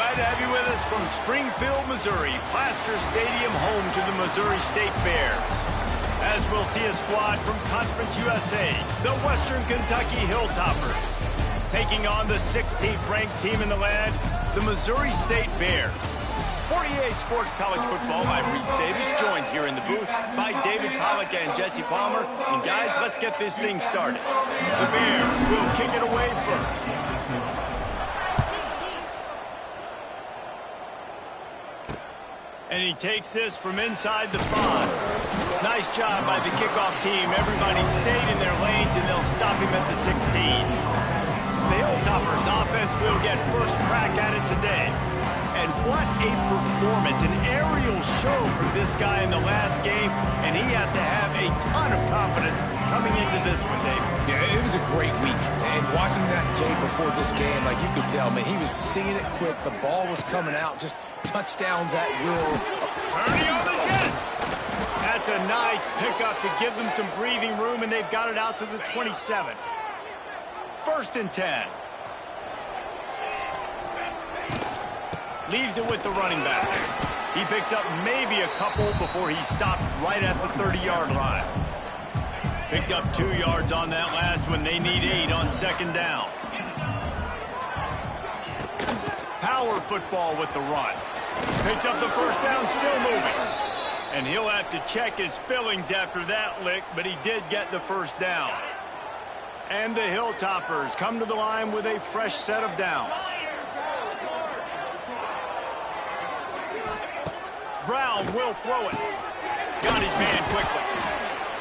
Glad to have you with us from Springfield, Missouri, Plaster Stadium, home to the Missouri State Bears. As we'll see a squad from Conference USA, the Western Kentucky Hilltoppers, taking on the 16th ranked team in the land, the Missouri State Bears. For EA Sports College Football, I'm Reese Davis, joined here in the booth by David Pollack and Jesse Palmer. And guys, let's get this thing started. The Bears will kick it away first. And he takes this from inside the 5. Nice job by the kickoff team. Everybody stayed in their lanes, and they'll stop him at the 16. The Hilltoppers offense will get first crack at it today. And what a performance, an aerial show for this guy in the last game, and he has to have a ton of confidence coming into this one, Dave. Yeah, it was a great week, and watching that tape before this game, like you could tell, man, he was seeing it quick. The ball was coming out, just touchdowns at will. Purdy on the Jets. That's a nice pickup to give them some breathing room, and they've got it out to the 27. 1st and 10. Leaves it with the running back. He picks up maybe a couple before he stopped right at the 30-yard line. Picked up 2 yards on that last one. They need 8 on 2nd down. Power football with the run. Picks up the 1st down, still moving. And he'll have to check his fillings after that lick, but he did get the 1st down. And the Hilltoppers come to the line with a fresh set of downs. Brown will throw it. Got his man quickly.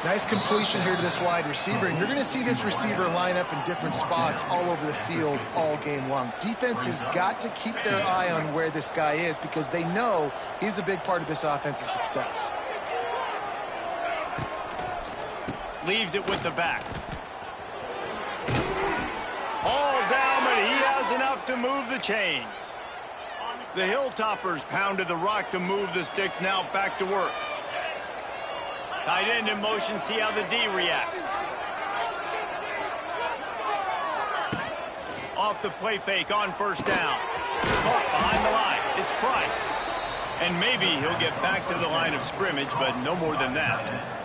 Nice completion here to this wide receiver, and you're going to see this receiver line up in different spots all over the field all game long. Defense has got to keep their eye on where this guy is because they know he's a big part of this offensive success. Leaves it with the back. All down, but he has enough to move the chains. The Hilltoppers pounded the rock to move the sticks, now back to work. Tight end in motion, see how the D reacts. Off the play fake on 1st down. Caught behind the line, it's Price. And maybe he'll get back to the line of scrimmage, but no more than that.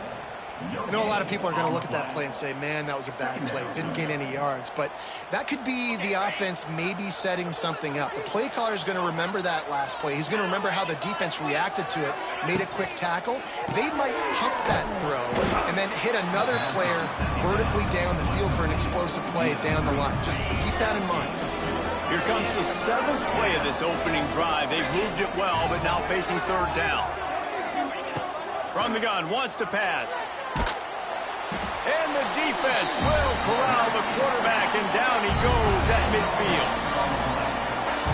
I know a lot of people are going to look at that play and say, man, that was a bad play. Didn't gain any yards. But that could be the offense maybe setting something up. The play caller is going to remember that last play. He's going to remember how the defense reacted to it, made a quick tackle. They might pump that throw and then hit another player vertically down the field for an explosive play down the line. Just keep that in mind. Here comes the 7th play of this opening drive. They've moved it well, but now facing 3rd down. From the gun, wants to pass. And the defense will corral the quarterback, and down he goes at midfield.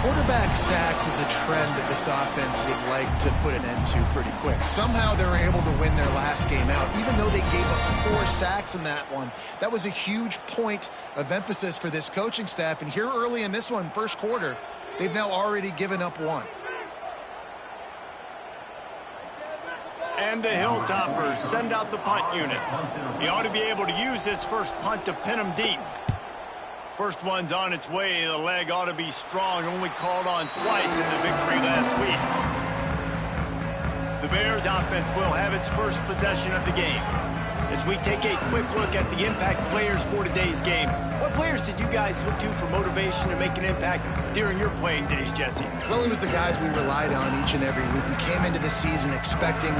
Quarterback sacks is a trend that this offense would like to put an end to pretty quick. Somehow they were able to win their last game out, even though they gave up 4 sacks in that one. That was a huge point of emphasis for this coaching staff, and here early in this one, 1st quarter, they've now already given up 1. And the Hilltoppers send out the punt unit. He ought to be able to use this first punt to pin him deep. First one's on its way. The leg ought to be strong. Only called on twice in the victory last week. The Bears offense will have its first possession of the game. As we take a quick look at the impact players for today's game, what players did you guys look to for motivation to make an impact during your playing days, Jesse? Well, it was the guys we relied on each and every week. We came into the season expecting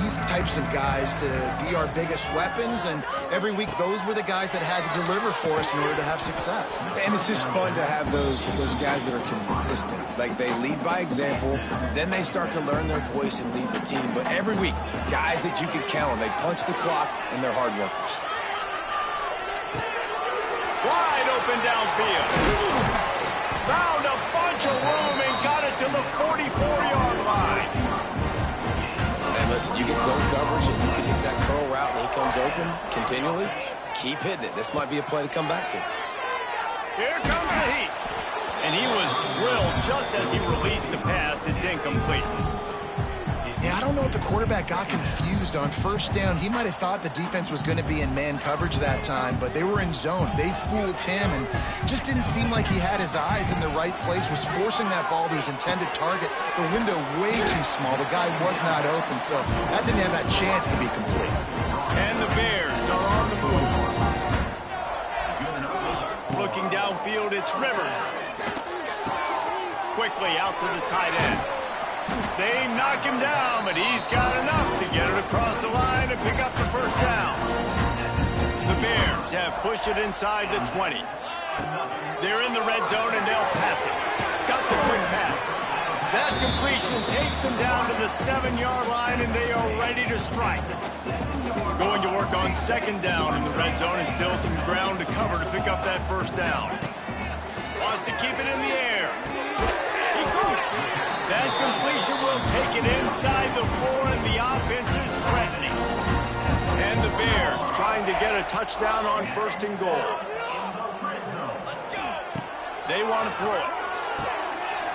these types of guys to be our biggest weapons, and every week those were the guys that had to deliver for us in order to have success. And it's just fun to have those guys that are consistent. Like, they lead by example, then they start to learn their voice and lead the team. But every week, guys that you can count on, they punch the clock, and they're hard workers. Wide open downfield. Found a bunch of room and got it to the 44-yard line. And listen, you get zone coverage and you can hit that curl route and he comes open continually. Keep hitting it. This might be a play to come back to. Here comes the heat. And he was drilled just as he released the pass. It's incomplete. Yeah, I don't don't know if the quarterback got confused on first down. He might have thought the defense was going to be in man coverage that time, but they were in zone. They fooled him and just didn't seem like he had his eyes in the right place, was forcing that ball to his intended target. The window way too small. The guy was not open, so that didn't have that chance to be complete. And the Bears are on the move. Looking downfield, it's Rivers. Quickly out to the tight end. They knock him down, but he's got enough to get it across the line and pick up the first down. The Bears have pushed it inside the 20. They're in the red zone, and they'll pass it. Got the quick pass. That completion takes them down to the 7-yard line, and they are ready to strike. Going to work on second down in the red zone, and still some ground to cover to pick up that first down. Wants to keep it in the air. He caught it. That completion will take it inside the 4, and the offense is threatening. And the Bears trying to get a touchdown on first and goal. They want to throw it.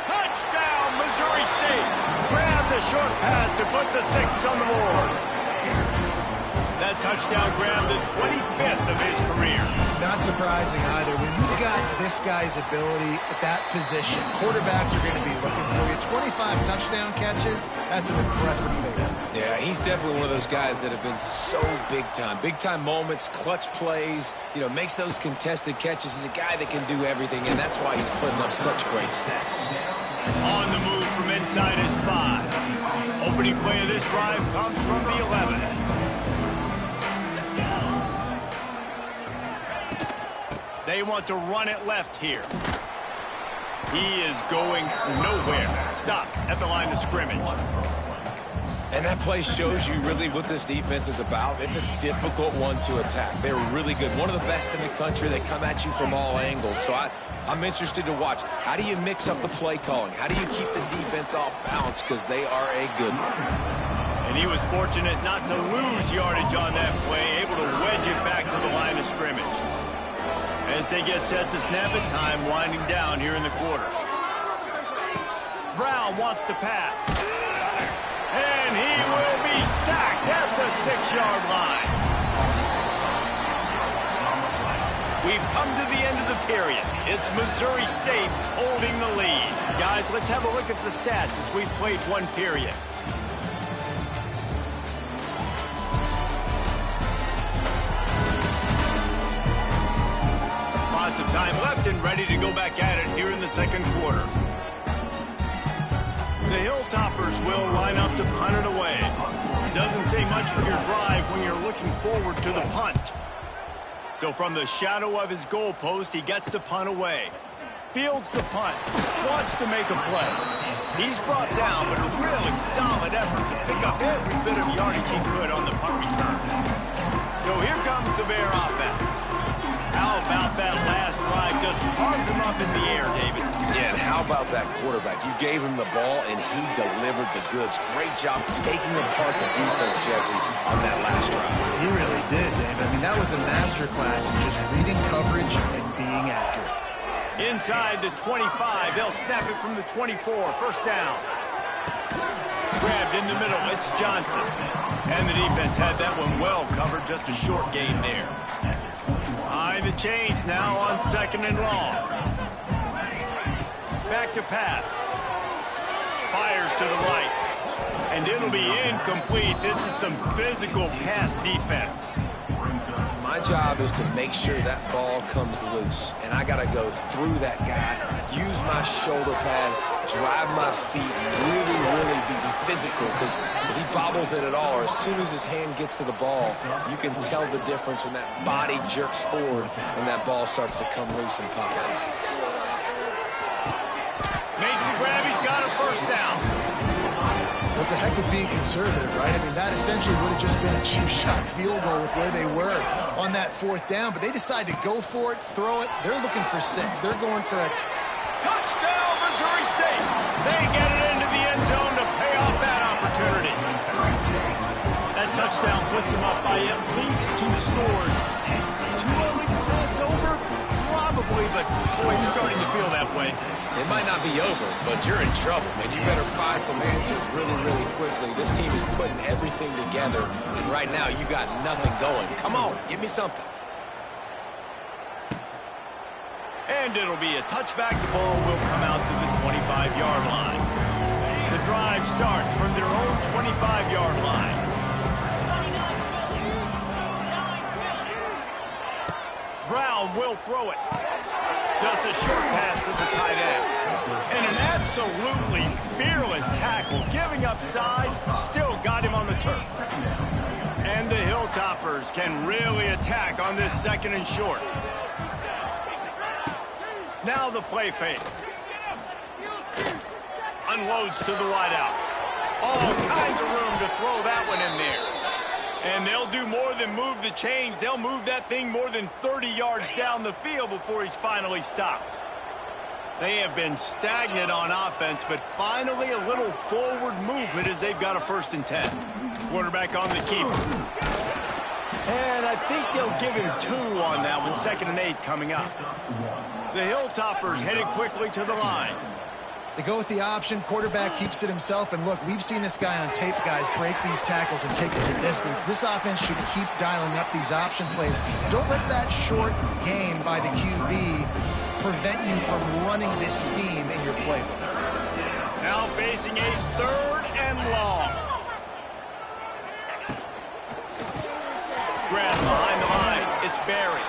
Touchdown, Missouri State. Grab the short pass to put the 6 on the board. That touchdown grabbed the 25th of his career. Not surprising either. When you've got this guy's ability at that position, quarterbacks are going to be looking for you. 25 touchdown catches, that's an impressive figure. Yeah, he's definitely one of those guys that have been so big time. Big time moments, clutch plays, makes those contested catches. He's a guy that can do everything, and that's why he's putting up such great stats. On the move from inside his 5. Opening play of this drive comes from the 11. They want to run it left here. He is going nowhere. Stop at the line of scrimmage. And that play shows you really what this defense is about. It's a difficult one to attack. They're really good. One of the best in the country. They come at you from all angles. So I'm interested to watch. How do you mix up the play calling? How do you keep the defense off balance? Because they are a good one. And he was fortunate not to lose yardage on that play, able to wedge it back to the line of scrimmage. As they get set to snap it, time winding down here in the quarter. Brown wants to pass. And he will be sacked at the 6-yard line. We've come to the end of the period. It's Missouri State holding the lead. Guys, let's have a look at the stats as we've played one period. Lots of time left and ready to go back at it here in the second quarter. The Hilltoppers will line up to punt it away. Doesn't say much for your drive when you're looking forward to the punt. So from the shadow of his goalpost, he gets the punt away. Fields the punt. Wants to make a play. He's brought down, but a really solid effort to pick up every bit of yardage he could on the punt return. So here comes the Bear offense. How about that last drive? Just carved him up in the air, David. Yeah, and how about that quarterback? You gave him the ball, and he delivered the goods. Great job taking apart the defense, Jesse, on that last drive. He really did, David. I mean, that was a masterclass in just reading coverage and being accurate. Inside the 25, they'll snap it from the 24. First down. Grabbed in the middle, it's Johnson. And the defense had that one well covered, just a short gain there. Behind the chains now on second and long. Back to pass. Fires to the right. And it'll be incomplete. This is some physical pass defense. My job is to make sure that ball comes loose. And I got to go through that guy, use my shoulder pad, drive my feet, really, really be physical. Because if he bobbles it at all, or as soon as his hand gets to the ball, you can tell the difference when that body jerks forward and that ball starts to come loose and pop out. Makes the grab, he's got a first down. What's the heck with being conservative, right? I mean, that essentially would have just been a cheap-shot field goal with where they were on that fourth down, but they decide to go for it, throw it. They're looking for 6. They're going for a touchdown, Missouri State. They get it into the end zone to pay off that opportunity. That touchdown puts them up by at least 2 scores. Too early to say it's over? Probably, but boy, it's starting to feel that way. It might not be over, but you're in trouble, and you better find some answers really, really quickly. This team is putting everything together, and right now you got nothing going. Come on, give me something. And it'll be a touchback. The ball will come out to the 25-yard line. The drive starts from their own 25-yard line. Brown will throw it. Just a short pass to the tight end. And an absolutely fearless tackle, giving up size, still got him on the turf. And the Hilltoppers can really attack on this 2nd and short. Now the play fake. Unloads to the wideout. All kinds of room to throw that one in there. And they'll do more than move the chains. They'll move that thing more than 30 yards down the field before he's finally stopped. They have been stagnant on offense, but finally a little forward movement as they've got a 1st and 10. Quarterback on the keeper. And I think they'll give him 2 on that one. 2nd and 8 coming up. The Hilltoppers headed quickly to the line. They go with the option. Quarterback keeps it himself. And look, we've seen this guy on tape, guys, break these tackles and take it the distance. This offense should keep dialing up these option plays. Don't let that short game by the QB prevent you from running this scheme in your playbook. Now facing a 3rd and long. Grab behind the line. It's Barry.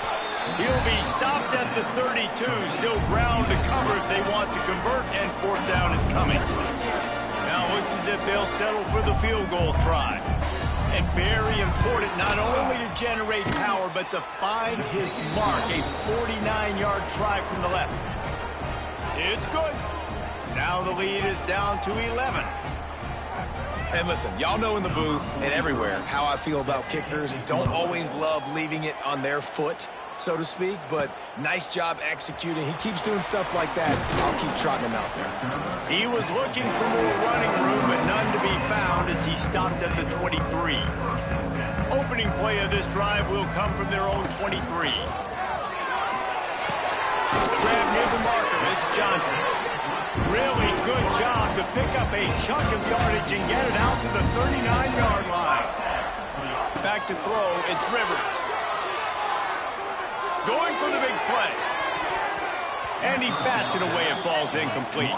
He'll be stopped at the 32, still ground to cover if they want to convert, and 4th down is coming. Now it looks as if they'll settle for the field goal try. And very important not only to generate power, but to find his mark, a 49-yard try from the left. It's good. Now the lead is down to 11. And listen, y'all know in the booth and everywhere how I feel about kickers. Don't always love leaving it on their foot, so to speak, but nice job executing. He keeps doing stuff like that. I'll keep trotting him out there. He was looking for more running room, but none to be found as he stopped at the 23. Opening play of this drive will come from their own 23. Grab near the marker, it's Johnson. Really good job to pick up a chunk of yardage and get it out to the 39-yard line. Back to throw, it's Rivers. Going for the big play. And he bats it away. It falls incomplete.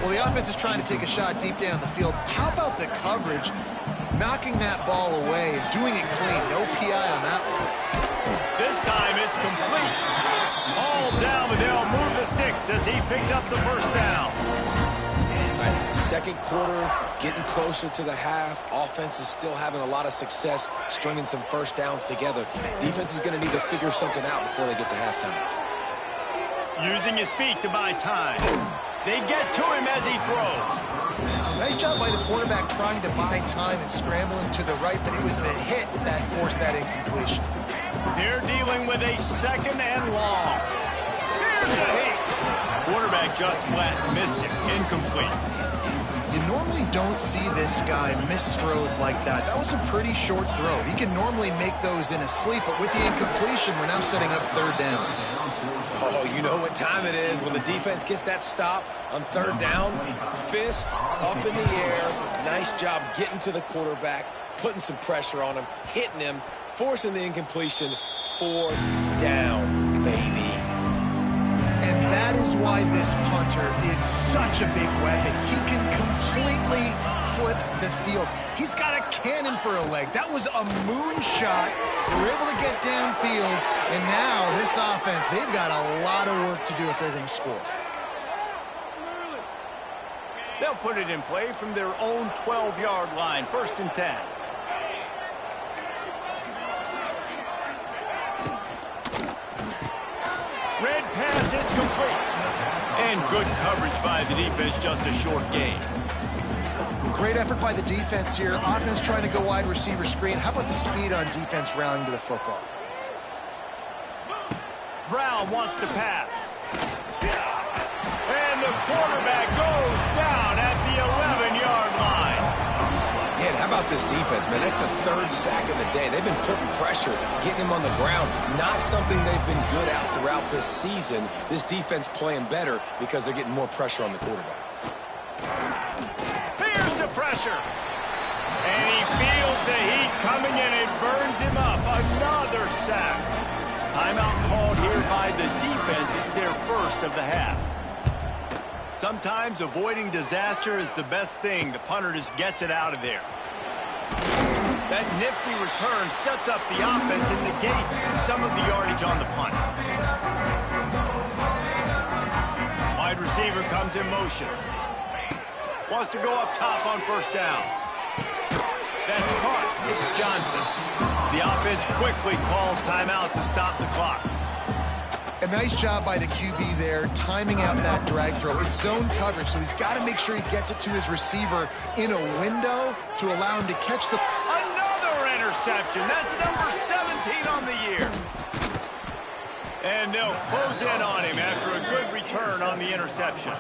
Well, the offense is trying to take a shot deep down the field. How about the coverage? Knocking that ball away and doing it clean. No PI on that one. This time it's complete. All down, but they'll move the sticks as he picks up the 1st down. Right, 2nd quarter, getting closer to the half. Offense is still having a lot of success stringing some 1st downs together. Defense is going to need to figure something out before they get to halftime. Using his feet to buy time. They get to him as he throws. Nice job by the quarterback trying to buy time and scrambling to the right, but it was the hit that forced that incompletion. They're dealing with a 2nd and long. Here's a hit. Quarterback just flat missed it. Incomplete. You normally don't see this guy miss throws like that. That was a pretty short throw. He can normally make those in his sleep, but with the incompletion, we're now setting up 3rd down. Oh, you know what time it is when the defense gets that stop on 3rd down. Fist up in the air. Nice job getting to the quarterback, putting some pressure on him, hitting him, forcing the incompletion. 4th down, baby. And that is why this punter is such a big weapon. He can completely flip the field. He's got a cannon for a leg. That was a moonshot. They were able to get downfield, and now this offense, they've got a lot of work to do if they're going to score. They'll put it in play from their own 12-yard line. 1st and 10. Red pass, it's complete. And good coverage by the defense, just a short gain. Great effort by the defense here. Offense trying to go wide receiver screen. How about the speed on defense rallying to the football? Brown wants to pass. And the quarterback goes down at the 11-yard line. Yeah, about this defense, man? That's the third sack of the day. They've been putting pressure, getting him on the ground. Not something they've been good at throughout this season. This defense playing better because they're getting more pressure on the quarterback. Here's the pressure. And he feels the heat coming in. It burns him up. Another sack. Timeout called here by the defense. It's their first of the half. Sometimes avoiding disaster is the best thing. The punter just gets it out of there. That nifty return sets up the offense and negates some of the yardage on the punt. Wide receiver comes in motion. Wants to go up top on first down. That's caught. It's Johnson. The offense quickly calls timeout to stop the clock. A nice job by the QB there, timing out that drag throw. It's zone coverage, so he's got to make sure he gets it to his receiver in a window to allow him to catch the... Another interception. That's number 17 on the year. And they'll close in on him after a good return on the interception.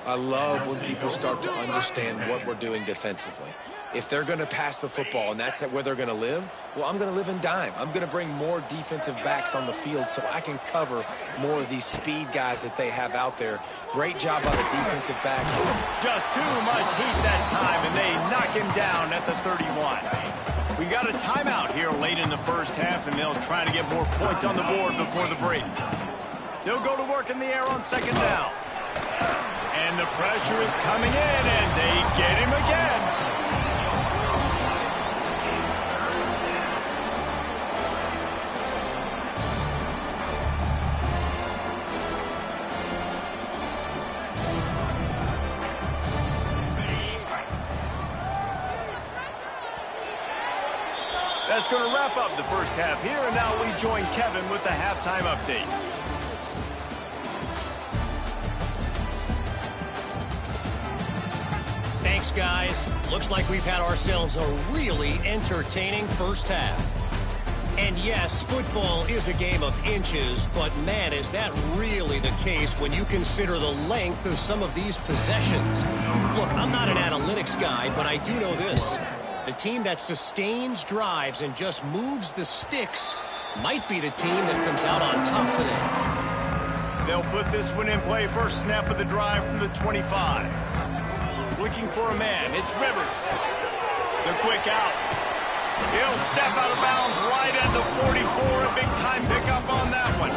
I love when people start to understand what we're doing defensively. If they're going to pass the football and that's where they're going to live, well, I'm going to live in dime. I'm going to bring more defensive backs on the field so I can cover more of these speed guys that they have out there. Great job by the defensive back. Just too much heat that time, and they knock him down at the 31. We got a timeout here late in the first half, and they'll try to get more points on the board before the break. They'll go to work in the air on second down. And the pressure is coming in, and they get him again. That's going to wrap up the first half here, and now we join Kevin with the halftime update. Thanks, guys. Looks like we've had ourselves a really entertaining first half. And yes, football is a game of inches, but man, is that really the case when you consider the length of some of these possessions. Look, I'm not an analytics guy, but I do know this. The team that sustains drives and just moves the sticks might be the team that comes out on top today. They'll put this one in play. First snap of the drive from the 25. Looking for a man. It's Rivers. The quick out. He'll step out of bounds right at the 44. A big-time pickup on that one.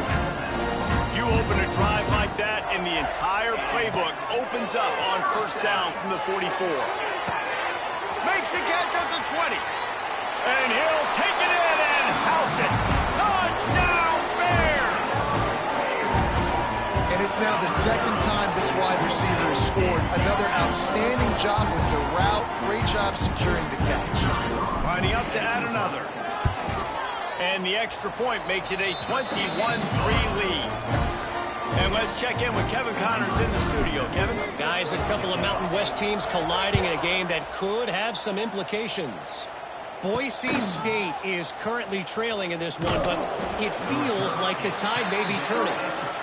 You open a drive like that, and the entire playbook opens up on first down from the 44. Makes the catch at the 20. And he'll take it in and house it. Touchdown, Bears! And it's now the second time this wide receiver has scored. Another outstanding job with the route. Great job securing the catch. Lining up to add another. And the extra point makes it a 21-3 lead. And let's check in with Kevin Connors in the studio. Kevin? Guys, a couple of Mountain West teams colliding in a game that could have some implications. Boise State is currently trailing in this one, but it feels like the tide may be turning.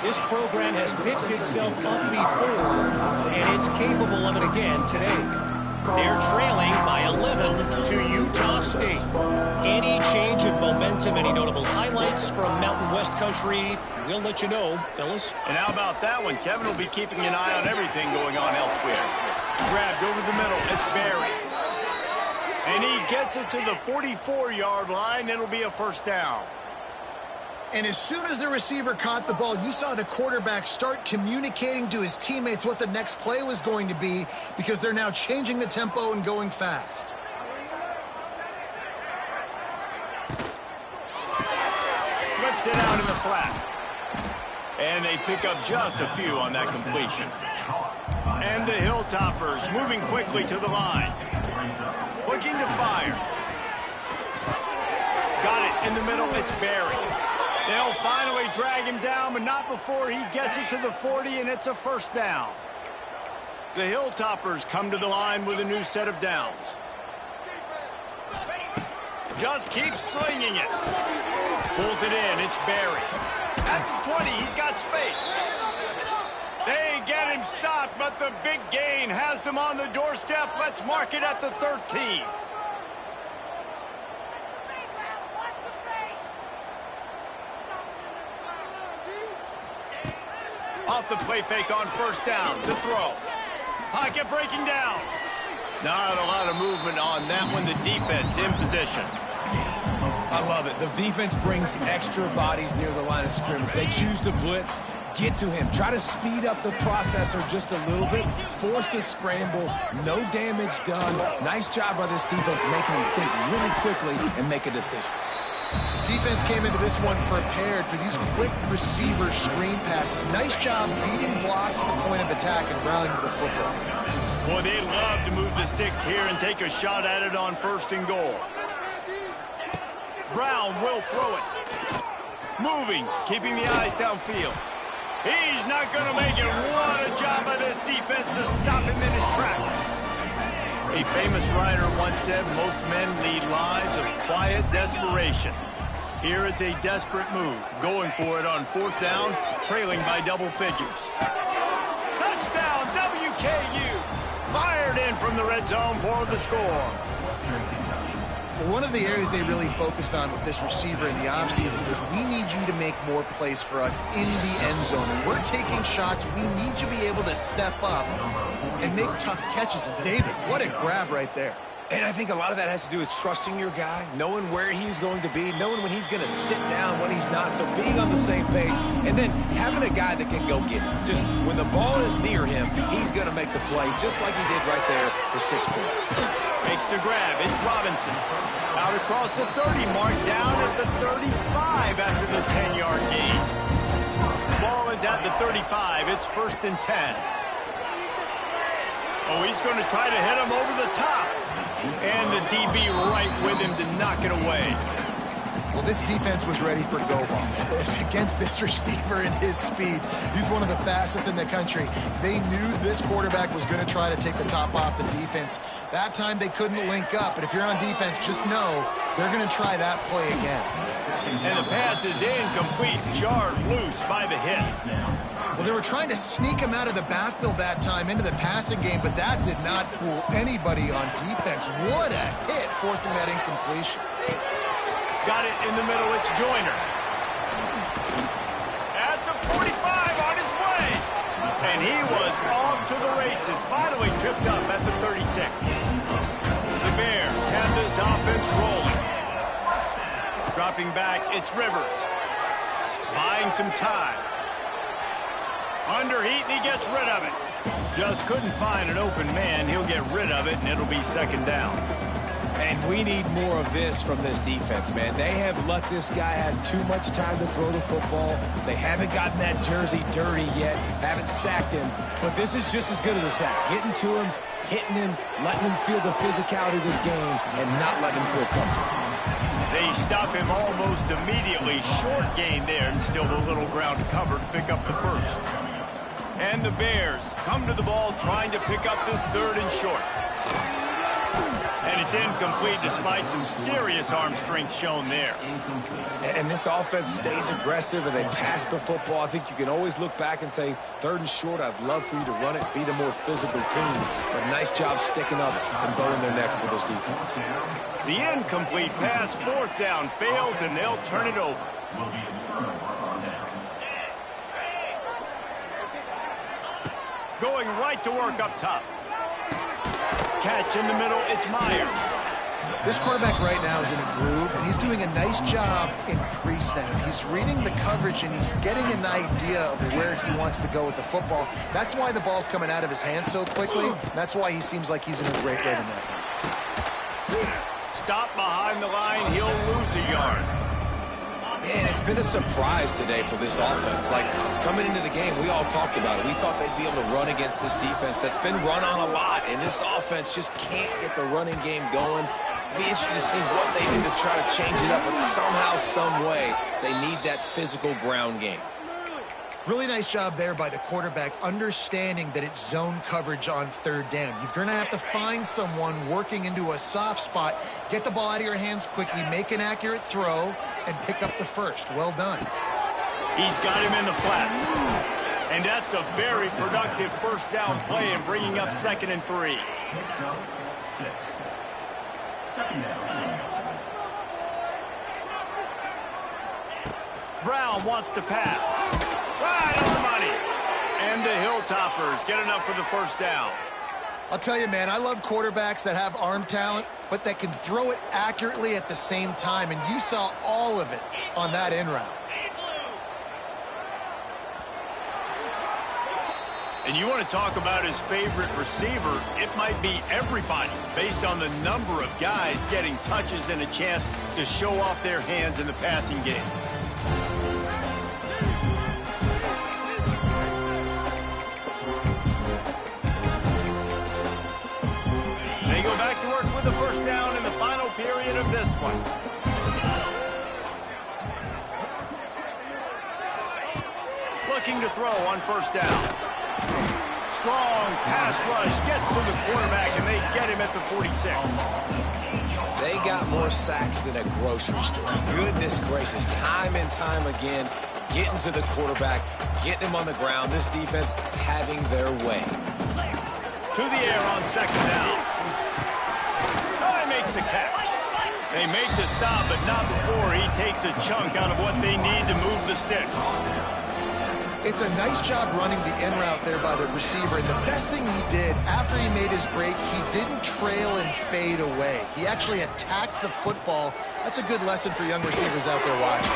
This program has picked itself up before, and it's capable of it again today. They're trailing by 11 to Utah State. Any change of momentum, any notable highlights from Mountain West country, we'll let you know, fellas. And how about that one? Kevin will be keeping an eye on everything going on elsewhere. Grabbed over the middle. It's Barry. And he gets it to the 44-yard line. It'll be a first down. And as soon as the receiver caught the ball, you saw the quarterback start communicating to his teammates what the next play was going to be because they're now changing the tempo and going fast. Flips it out in the flat. And they pick up just a few on that completion. And the Hilltoppers moving quickly to the line. Looking to fire. Got it in the middle. It's Barry. They'll finally drag him down, but not before he gets it to the 40, and it's a first down. The Hilltoppers come to the line with a new set of downs. Just keeps slinging it. Pulls it in. It's Barry. At the 20, he's got space. They get him stopped, but the big gain has them on the doorstep. Let's mark it at the 13. Off the play fake on first down. The throw. Pocket breaking down. Not a lot of movement on that one. The defense in position. I love it. The defense brings extra bodies near the line of scrimmage. They choose to blitz, get to him, try to speed up the processor just a little bit, force the scramble, no damage done. Nice job by this defense making him think really quickly and make a decision. Defense came into this one prepared for these quick receiver screen passes. Nice job beating blocks at the point of attack and rallying to the football. Boy, they love to move the sticks here and take a shot at it on 1st and goal. Brown will throw it. Moving, keeping the eyes downfield. He's not going to make it. What a job by this defense to stop him in his tracks. A famous writer once said, most men lead lives of quiet desperation. Here is a desperate move, going for it on 4th down, trailing by double figures. Touchdown, WKU! Fired in from the red zone for the score. One of the areas they really focused on with this receiver in the offseason was we need you to make more plays for us in the end zone. And we're taking shots. We need you to be able to step up and make tough catches. And David, what a grab right there. And I think a lot of that has to do with trusting your guy, knowing where he's going to be, knowing when he's going to sit down, when he's not. So being on the same page, and then having a guy that can go get it. Just when the ball is near him, he's going to make the play, just like he did right there for 6 points. Makes the grab. It's Robinson. Out across the 30, mark down at the 35 after the 10-yard gain. Ball is at the 35. It's 1st and 10. Oh, he's going to try to hit him over the top. And the DB right with him to knock it away. Well, this defense was ready for go balls against this receiver and his speed. He's one of the fastest in the country. They knew this quarterback was going to try to take the top off the defense. That time they couldn't link up, but if you're on defense, just know they're going to try that play again. And the pass is incomplete, jarred loose by the hit. Well, they were trying to sneak him out of the backfield that time into the passing game, but that did not fool anybody on defense. What a hit, forcing that incompletion. Got it in the middle, it's Joyner. At the 45, on his way. And he was off to the races, finally tripped up at the 36. The Bears have this offense rolling. Dropping back, it's Rivers. Buying some time. Under heat, and he gets rid of it. Just couldn't find an open man. He'll get rid of it, and it'll be 2nd down. And we need more of this from this defense, man. They have let this guy have too much time to throw the football. They haven't gotten that jersey dirty yet, haven't sacked him. But this is just as good as a sack. Getting to him, hitting him, letting him feel the physicality of this game, and not letting him feel comfortable. They stop him almost immediately. Short gain there, and still a little ground covered to pick up the 1st. And the Bears come to the ball trying to pick up this 3rd and short. And it's incomplete despite some serious arm strength shown there. And this offense stays aggressive and they pass the football. I think you can always look back and say, 3rd and short, I'd love for you to run it, be the more physical team. But nice job sticking up and bowing their necks for this defense. The incomplete pass, 4th down, fails, and they'll turn it over. Going right to work up top. Catch in the middle, it's Myers. This quarterback right now is in a groove, and he's doing a nice job in pre-snap. He's reading the coverage, and he's getting an idea of where he wants to go with the football. That's why the ball's coming out of his hands so quickly. That's why he seems like he's in a great rhythm right now. Stop behind the line, he'll lose a yard. Man, it's been a surprise today for this offense. Like, coming into the game, we all talked about it. We thought they'd be able to run against this defense that's been run on a lot, and this offense just can't get the running game going. Be interested to see what they do to try to change it up, but somehow, some way, they need that physical ground game. Really nice job there by the quarterback, understanding that it's zone coverage on 3rd down. You're going to have to find someone working into a soft spot, get the ball out of your hands quickly, make an accurate throw, and pick up the 1st. Well done. He's got him in the flat. And that's a very productive first down play and bringing up 2nd and 3. Brown wants to pass. Right on the money. And the Hilltoppers get enough for the first down. I'll tell you, man, I love quarterbacks that have arm talent, but that can throw it accurately at the same time. And you saw all of it on that in route. And you want to talk about his favorite receiver, it might be everybody, based on the number of guys getting touches and a chance to show off their hands in the passing game. They go back to work with the first down in the final period of this one. Looking to throw on first down. Strong pass rush gets to the quarterback, and they get him at the 46. They got more sacks than a grocery store. Goodness gracious, time and time again, getting to the quarterback, getting him on the ground. This defense having their way. To the air on 2nd down. Oh, he makes the catch. They make the stop, but not before he takes a chunk out of what they need to move the sticks. It's a nice job running the in route there by the receiver. And the best thing he did after he made his break, he didn't trail and fade away. He actually attacked the football. That's a good lesson for young receivers out there watching.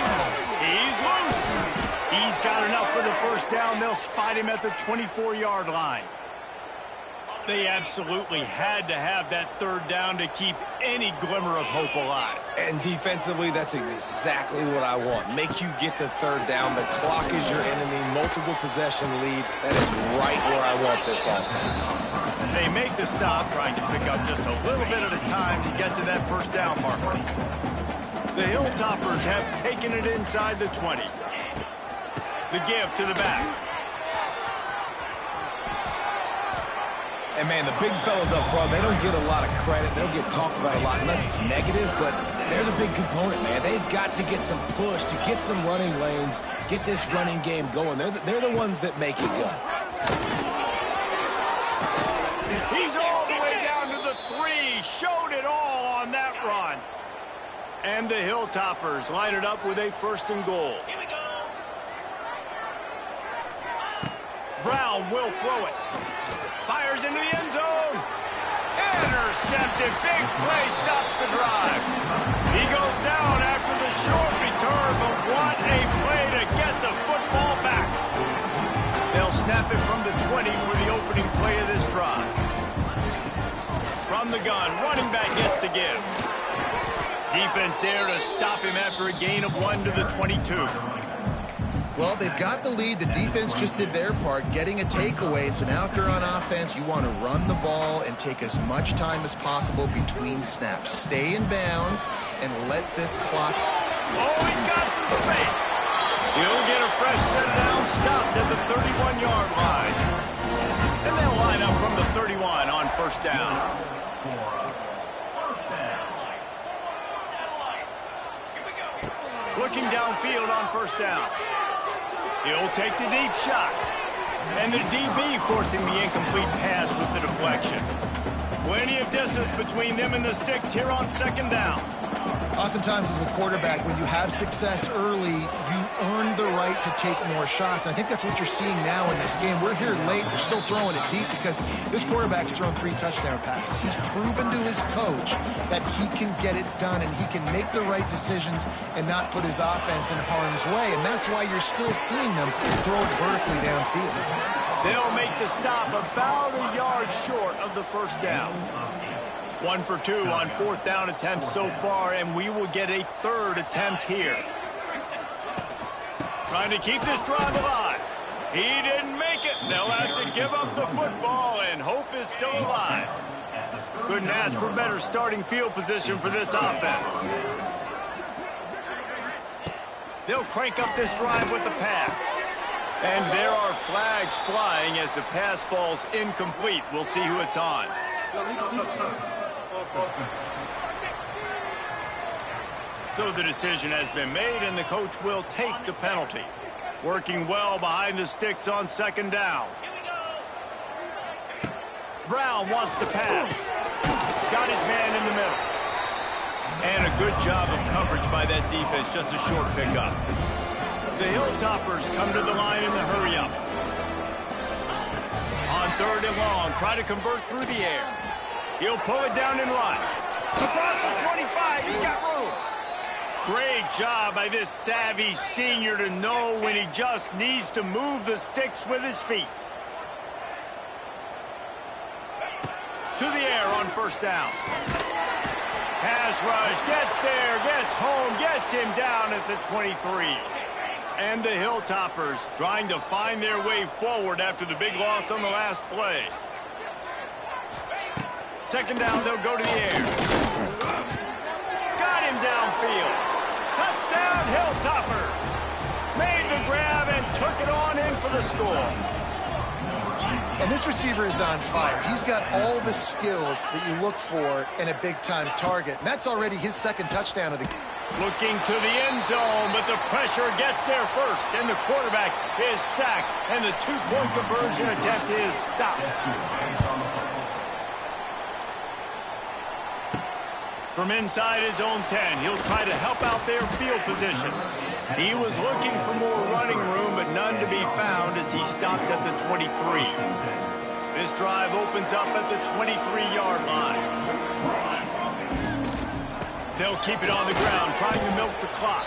He's loose. He's got enough for the first down. They'll spot him at the 24-yard line. They absolutely had to have that 3rd down to keep any glimmer of hope alive. And defensively, that's exactly what I want. Make you get the 3rd down. The clock is your enemy. Multiple possession lead. That is right where I want this offense. They make the stop, trying to pick up just a little bit at a time to get to that first down marker. The Hilltoppers have taken it inside the 20. The give to the back. And, man, the big fellas up front, they don't get a lot of credit. They don't get talked about a lot unless it's negative, but they're the big component, man. They've got to get some push, to get some running lanes, get this running game going. They're the ones that make it go. He's all the way down to the 3. Showed it all on that run. And the Hilltoppers line it up with a 1st and goal. Brown will throw it. Fires into the end zone. Intercepted. Big play stops the drive. He goes down after the short return, but what a play to get the football back. They'll snap it from the 20 for the opening play of this drive. From the gun, running back gets to give. Defense there to stop him after a gain of 1 to the 22. Well, they've got the lead. The defense just did their part, getting a takeaway. So now if you're on offense, you want to run the ball and take as much time as possible between snaps. Stay in bounds and let this clock... Oh, he's got some space. He'll get a fresh set down, stopped at the 31-yard line. And they'll line up from the 31 on first down. Looking downfield on first down. He'll take the deep shot. And the DB forcing the incomplete pass with the deflection. Plenty of distance between them and the sticks here on 2nd down. Oftentimes as a quarterback, when you have success early, you earn the right to take more shots. And I think that's what you're seeing now in this game. We're here late. We're still throwing it deep because this quarterback's thrown 3 touchdown passes. He's proven to his coach that he can get it done and he can make the right decisions and not put his offense in harm's way. And that's why you're still seeing them throw it vertically downfield. They'll make the stop about a yard short of the first down. 1 for 2 on 4th down attempts so far, and we will get a 3rd attempt here. Trying to keep this drive alive. He didn't make it. They'll have to give up the football, and hope is still alive. Couldn't ask for better starting field position for this offense. They'll crank up this drive with the pass. And there are flags flying as the pass falls incomplete. We'll see who it's on. So the decision has been made, and the coach will take the penalty. Working well behind the sticks on second down. Brown wants to pass. Got his man in the middle. And a good job of coverage by that defense. Just a short pickup. The Hilltoppers come to the line in the hurry-up. On third and long, try to convert through the air. He'll pull it down and run. Across the 25, he's got room. Great job by this savvy senior to know when he just needs to move the sticks with his feet. To the air on first down. Pass rush, gets there, gets home, gets him down at the 23. And the Hilltoppers trying to find their way forward after the big loss on the last play. Second down, they'll go to the air. Got him downfield. Touchdown, Hilltoppers. Made the grab and took it on in for the score. And this receiver is on fire. He's got all the skills that you look for in a big-time target. And that's already his second touchdown of the game. Looking to the end zone, but the pressure gets there first. And the quarterback is sacked. And the two-point conversion attempt is stopped. From inside his own 10, he'll try to help out their field position. He was looking for more running room, but none to be found as he stopped at the 23. This drive opens up at the 23-yard line. They'll keep it on the ground, trying to milk the clock.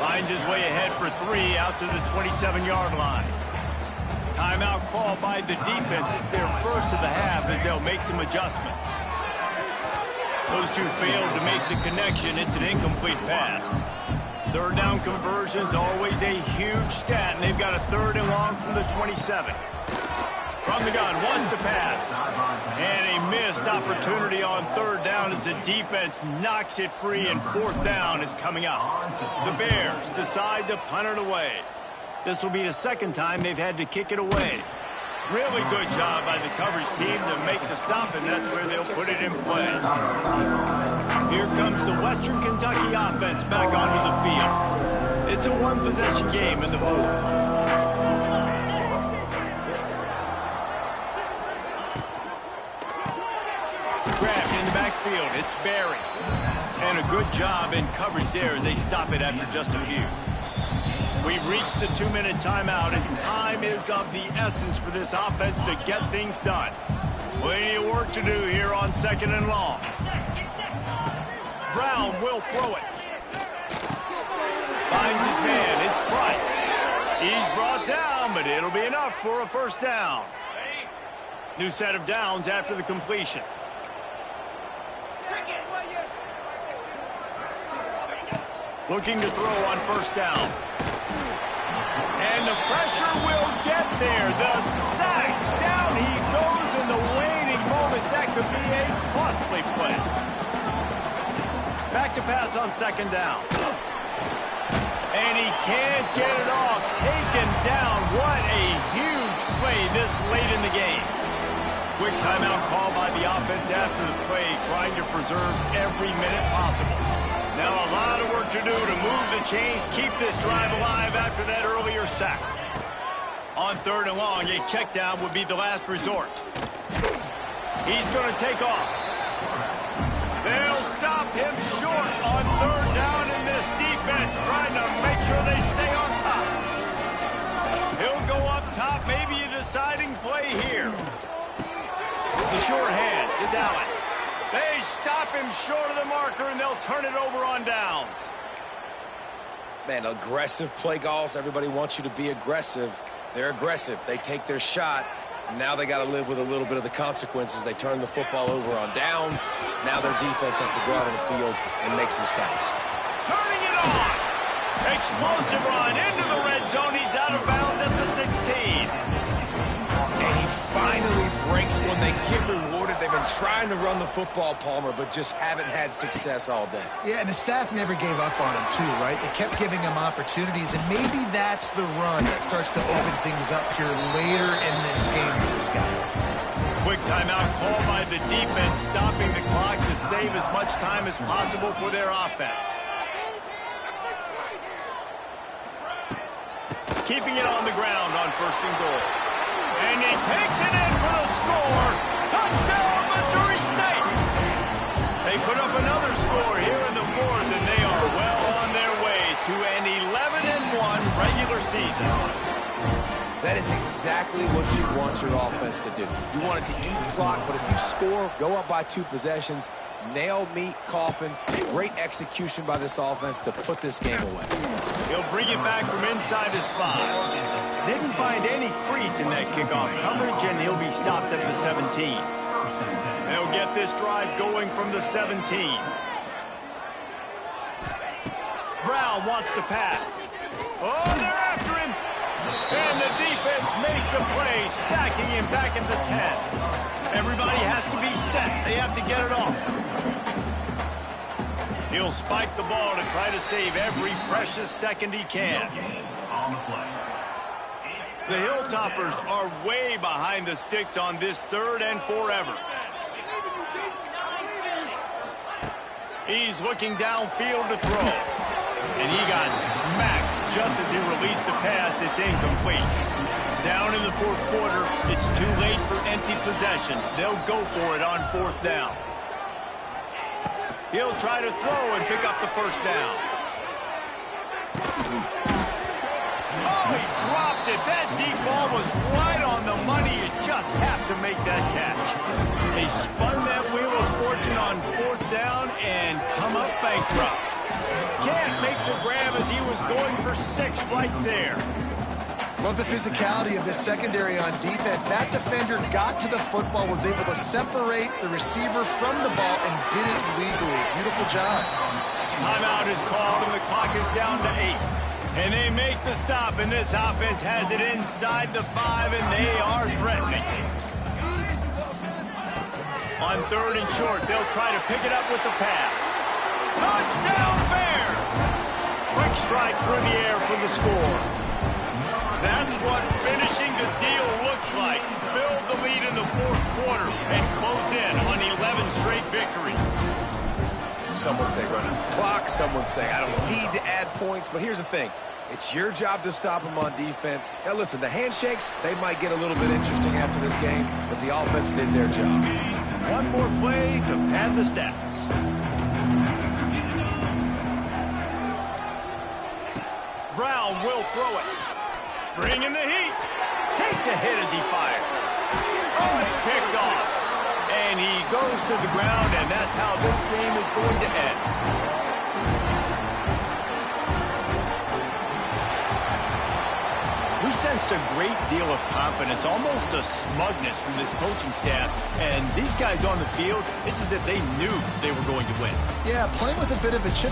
Finds his way ahead for 3 out to the 27-yard line. Timeout called by the defense. It's their first of the half as they'll make some adjustments. Those two failed to make the connection. It's an incomplete pass. Third down conversion's always a huge stat, and they've got a third and long from the 27. From the gun, wants to pass. And a missed opportunity on third down as the defense knocks it free, and fourth down is coming up. The Bears decide to punt it away. This will be the second time they've had to kick it away. Really good job by the coverage team to make the stop, and that's where they'll put it in play. Here comes the Western Kentucky offense back onto the field. It's a one-possession game in the fourth. Grabbed in the backfield. It's Barry. And a good job in coverage there as they stop it after just a few. We've reached the 2-minute timeout, and time is of the essence for this offense to get things done. Plenty of work to do here on second and long. Brown will throw it. Finds his man. It's Price. He's brought down, but it'll be enough for a first down. New set of downs after the completion. Looking to throw on first down. And the pressure will get there. The sack. Down he goes in the waning moments. That could be a costly play. Back to pass on second down. And he can't get it off. Taken down. What a huge play this late in the game. Quick timeout call by the offense after the play, trying to preserve every minute possible. Now a lot of work to do to move the chains, keep this drive alive after that earlier sack. On third and long, a check down would be the last resort. He's going to take off. They'll stop him short on third down, in this defense trying to make sure they stay on top. He'll go up top, maybe a deciding play here. The short hands, it's Allen. They stop him short of the marker, and they'll turn it over on downs. Man, aggressive play calls. Everybody wants you to be aggressive. They're aggressive. They take their shot. Now they got to live with a little bit of the consequences. They turn the football over on downs. Now their defense has to go out on the field and make some stops. Turning it on. Explosive run into the red zone. He's out of bounds at the 16. And he finally breaks when they get rewarded. They've been trying to run the football, Palmer, but just haven't had success all day. Yeah, and the staff never gave up on him, too, right? They kept giving him opportunities, and maybe that's the run that starts to open things up here later in this game for this guy. Quick timeout called by the defense, stopping the clock to save as much time as possible for their offense. keeping it on the ground on 1st and goal. And he takes it in for the score. Touchdown, Missouri State! They put up another score here in the 4th, and they are well on their way to an 11-1 regular season. That is exactly what you want your offense to do. You want it to eat clock, but if you score, go up by 2 possessions, nail, meet, coffin. Great execution by this offense to put this game away. He'll bring it back from inside his 5. Didn't find any crease in that kickoff coverage, and he'll be stopped at the 17. They'll get this drive going from the 17. Brown wants to pass. Oh, they're after him. And the defense makes a play, sacking him back at the 10. Everybody has to be set. They have to get it off. He'll spike the ball to try to save every precious second he can. The Hilltoppers are way behind the sticks on this 3rd and forever. He's looking downfield to throw. And he got smacked just as he released the pass. It's incomplete. Down in the 4th quarter, it's too late for empty possessions. They'll go for it on 4th down. He'll try to throw and pick up the 1st down. Oh, he dropped it. That deep ball was right on the money. You just have to make that catch. They spun that wheel of fortune on 4th down and come up bankrupt. Can't make the grab as he was going for 6 right there. Love the physicality of this secondary on defense. That defender got to the football, was able to separate the receiver from the ball, and did it legally. Beautiful job. Timeout is called, and the clock is down to 8. And they make the stop, and this offense has it inside the 5, and they are threatening. On 3rd and short, they'll try to pick it up with the pass. Touchdown, Bears! Quick strike through the air for the score. That's what finishing the deal looks like. Build the lead in the 4th quarter and close in on 11 straight victories. Some would say run out the clock. Some would say I don't need to add points. But here's the thing. It's your job to stop them on defense. Now, listen, the handshakes, they might get a little bit interesting after this game, but the offense did their job. One more play to pad the stats. Brown will throw it. Bringing the heat. Takes a hit as he fires. Oh, it's picked off. And he goes to the ground, and that's how this game is going to end. We sensed a great deal of confidence, almost a smugness from this coaching staff. And these guys on the field, it's as if they knew they were going to win. Yeah, playing with a bit of a chip